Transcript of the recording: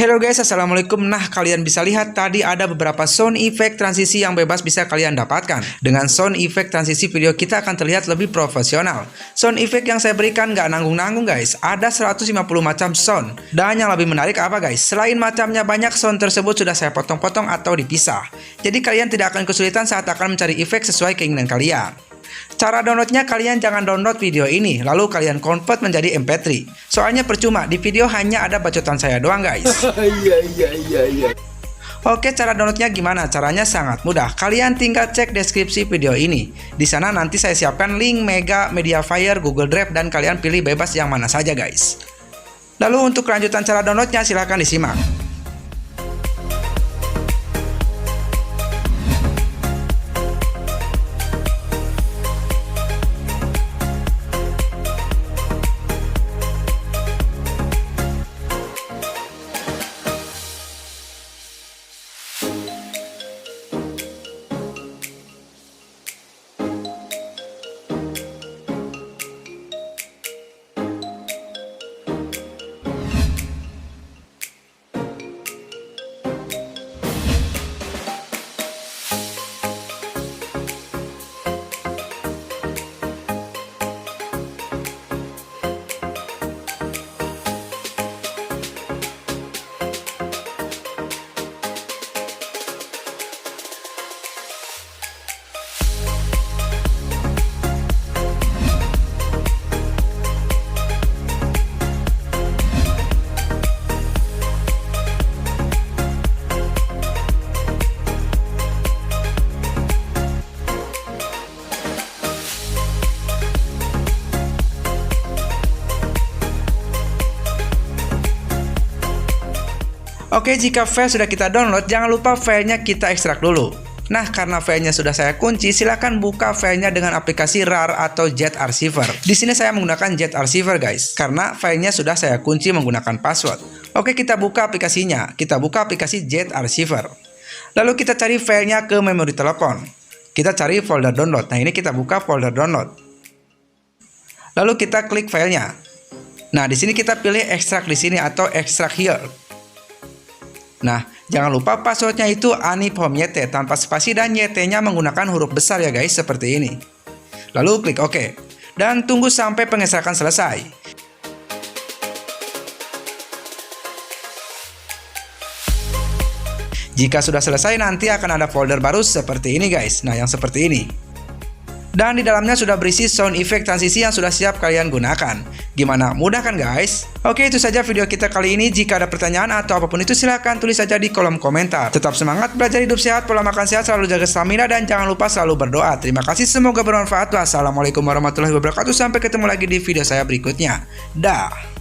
Halo guys, assalamualaikum. Nah, kalian bisa lihat tadi ada beberapa sound effect transisi yang bebas bisa kalian dapatkan. Dengan sound effect transisi video kita akan terlihat lebih profesional. Sound effect yang saya berikan nggak nanggung-nanggung guys. Ada 150 macam sound. Dan yang lebih menarik apa guys? Selain macamnya banyak, sound tersebut sudah saya potong-potong atau dipisah. Jadi kalian tidak akan kesulitan saat akan mencari efek sesuai keinginan kalian. Cara downloadnya, kalian jangan download video ini lalu kalian convert menjadi MP3. Soalnya percuma, di video hanya ada bacotan saya doang guys. Iya. Oke, cara downloadnya gimana? Caranya sangat mudah. Kalian tinggal cek deskripsi video ini. Di sana nanti saya siapkan link Mega, Mediafire, Google Drive, dan kalian pilih bebas yang mana saja guys. Lalu untuk kelanjutan cara downloadnya silahkan disimak. Oke, jika file sudah kita download, jangan lupa filenya kita ekstrak dulu. Nah, karena filenya sudah saya kunci, silahkan buka filenya dengan aplikasi RAR atau Jet Archiver. Di sini saya menggunakan Jet Archiver guys, karena filenya sudah saya kunci menggunakan password. Oke, kita buka aplikasinya. Kita buka aplikasi Jet Archiver. Lalu kita cari filenya ke memori telepon. Kita cari folder download. Nah, ini kita buka folder download. Lalu kita klik filenya. Nah, di sini kita pilih ekstrak di sini atau ekstrak here. Nah, jangan lupa passwordnya itu ANIPHOMYT tanpa spasi dan YT-nya menggunakan huruf besar ya guys, seperti ini. Lalu klik OK. Dan tunggu sampai pengekstrakan selesai. Jika sudah selesai, nanti akan ada folder baru seperti ini guys. Nah, yang seperti ini. Dan di dalamnya sudah berisi sound effect transisi yang sudah siap kalian gunakan. Gimana? Mudah kan guys? Oke, itu saja video kita kali ini. Jika ada pertanyaan atau apapun itu, silahkan tulis saja di kolom komentar. Tetap semangat, belajar hidup sehat, pola makan sehat, selalu jaga stamina, dan jangan lupa selalu berdoa. Terima kasih, semoga bermanfaat. Wassalamualaikum warahmatullahi wabarakatuh. Sampai ketemu lagi di video saya berikutnya. Dah.